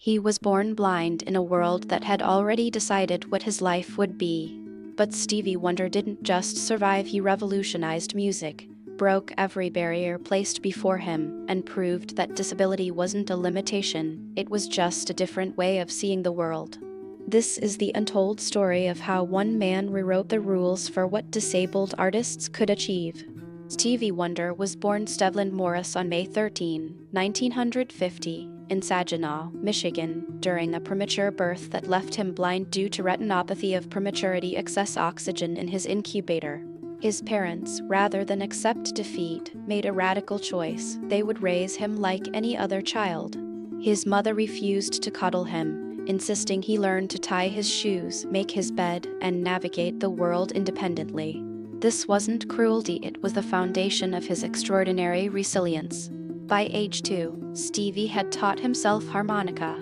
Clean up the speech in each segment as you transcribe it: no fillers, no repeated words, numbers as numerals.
He was born blind in a world that had already decided what his life would be. But Stevie Wonder didn't just survive, he revolutionized music, broke every barrier placed before him, and proved that disability wasn't a limitation, it was just a different way of seeing the world. This is the untold story of how one man rewrote the rules for what disabled artists could achieve. Stevie Wonder was born Stevland Morris on May 13, 1950, in Saginaw, Michigan, during a premature birth that left him blind due to retinopathy of prematurity, excess oxygen in his incubator. His parents, rather than accept defeat, made a radical choice. They would raise him like any other child. His mother refused to cuddle him, insisting he learn to tie his shoes, make his bed, and navigate the world independently. This wasn't cruelty, it was the foundation of his extraordinary resilience. By age 2, Stevie had taught himself harmonica.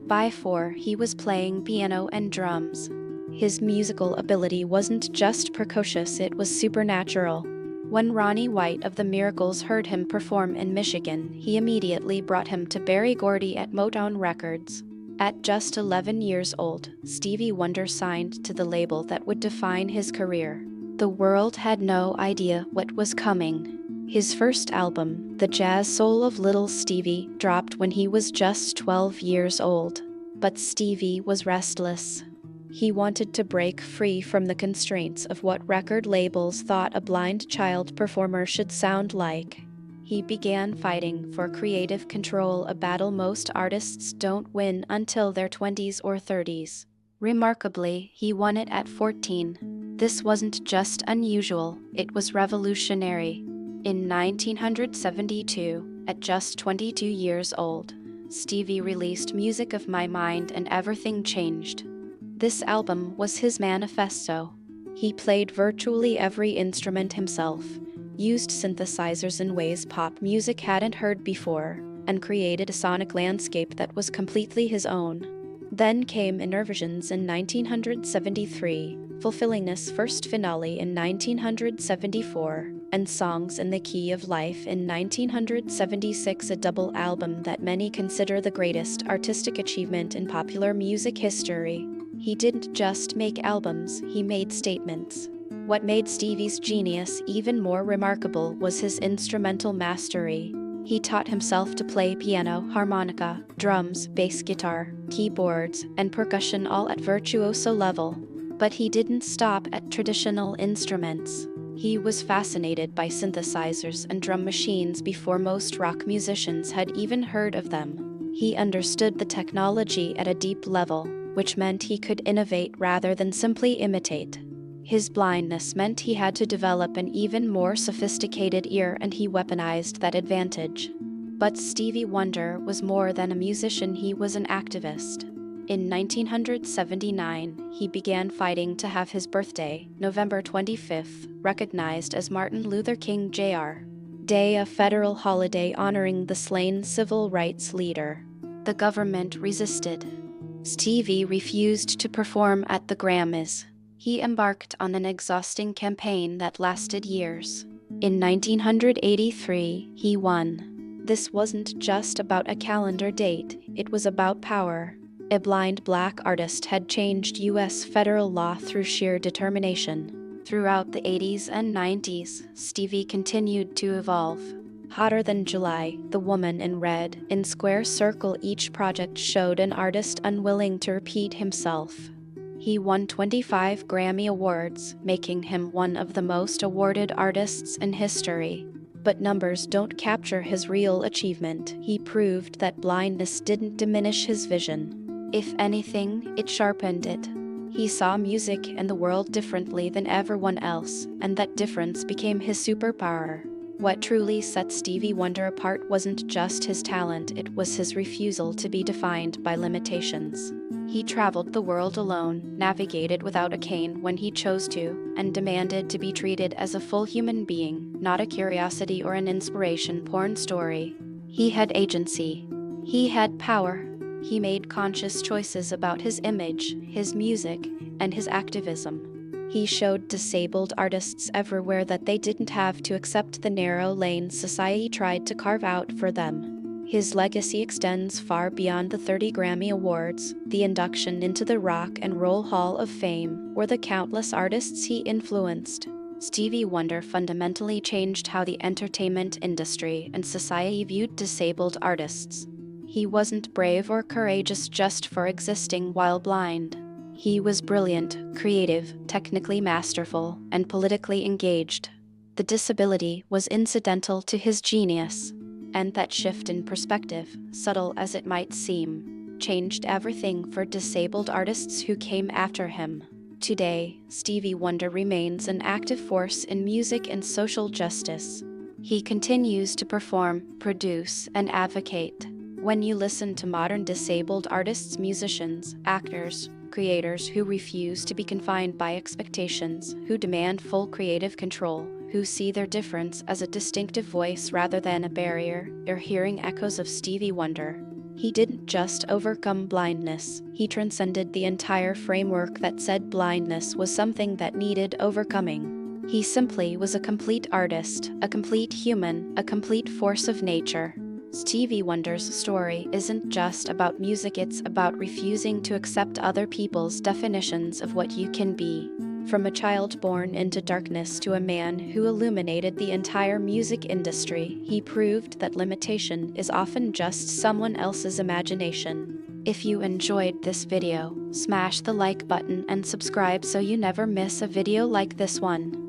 By 4, he was playing piano and drums. His musical ability wasn't just precocious, it was supernatural. When Ronnie White of the Miracles heard him perform in Michigan, he immediately brought him to Berry Gordy at Motown Records. At just 11 years old, Stevie Wonder signed to the label that would define his career. The world had no idea what was coming. His first album, The Jazz Soul of Little Stevie, dropped when he was just 12 years old. But Stevie was restless. He wanted to break free from the constraints of what record labels thought a blind child performer should sound like. He began fighting for creative control, a battle most artists don't win until their 20s or 30s. Remarkably, he won it at 14. This wasn't just unusual, it was revolutionary. In 1972, at just 22 years old, Stevie released Music of My Mind and everything changed. This album was his manifesto. He played virtually every instrument himself, used synthesizers in ways pop music hadn't heard before, and created a sonic landscape that was completely his own. Then came Innovations in 1973, fulfilling his first finale in 1974, and Songs in the Key of Life in 1976, a double album that many consider the greatest artistic achievement in popular music history. He didn't just make albums, he made statements. What made Stevie's genius even more remarkable was his instrumental mastery. He taught himself to play piano, harmonica, drums, bass guitar, keyboards, and percussion all at virtuoso level. But he didn't stop at traditional instruments. He was fascinated by synthesizers and drum machines before most rock musicians had even heard of them. He understood the technology at a deep level, which meant he could innovate rather than simply imitate. His blindness meant he had to develop an even more sophisticated ear, and he weaponized that advantage. But Stevie Wonder was more than a musician, he was an activist. In 1979, he began fighting to have his birthday, November 25th, recognized as Martin Luther King Jr. Day, a federal holiday honoring the slain civil rights leader. The government resisted. Stevie refused to perform at the Grammys. He embarked on an exhausting campaign that lasted years. In 1983, he won. This wasn't just about a calendar date, it was about power. A blind black artist had changed U.S. federal law through sheer determination. Throughout the 80s and 90s, Stevie continued to evolve. Hotter Than July, The Woman in Red, In Square Circle, each project showed an artist unwilling to repeat himself. He won 25 Grammy Awards, making him one of the most awarded artists in history. But numbers don't capture his real achievement. He proved that blindness didn't diminish his vision. If anything, it sharpened it. He saw music and the world differently than everyone else, and that difference became his superpower. What truly set Stevie Wonder apart wasn't just his talent, it was his refusal to be defined by limitations. He traveled the world alone, navigated without a cane when he chose to, and demanded to be treated as a full human being, not a curiosity or an inspiration-porn story. He had agency. He had power. He made conscious choices about his image, his music, and his activism. He showed disabled artists everywhere that they didn't have to accept the narrow lanes society tried to carve out for them. His legacy extends far beyond the 30 Grammy Awards, the induction into the Rock and Roll Hall of Fame, or the countless artists he influenced. Stevie Wonder fundamentally changed how the entertainment industry and society viewed disabled artists. He wasn't brave or courageous just for existing while blind. He was brilliant, creative, technically masterful, and politically engaged. The disability was incidental to his genius, and that shift in perspective, subtle as it might seem, changed everything for disabled artists who came after him. Today, Stevie Wonder remains an active force in music and social justice. He continues to perform, produce, and advocate. When you listen to modern disabled artists, musicians, actors, creators who refuse to be confined by expectations, who demand full creative control, who see their difference as a distinctive voice rather than a barrier, you're hearing echoes of Stevie Wonder. He didn't just overcome blindness, he transcended the entire framework that said blindness was something that needed overcoming. He simply was a complete artist, a complete human, a complete force of nature. Stevie Wonder's story isn't just about music, it's about refusing to accept other people's definitions of what you can be. From a child born into darkness to a man who illuminated the entire music industry, he proved that limitation is often just someone else's imagination. If you enjoyed this video, smash the like button and subscribe so you never miss a video like this one.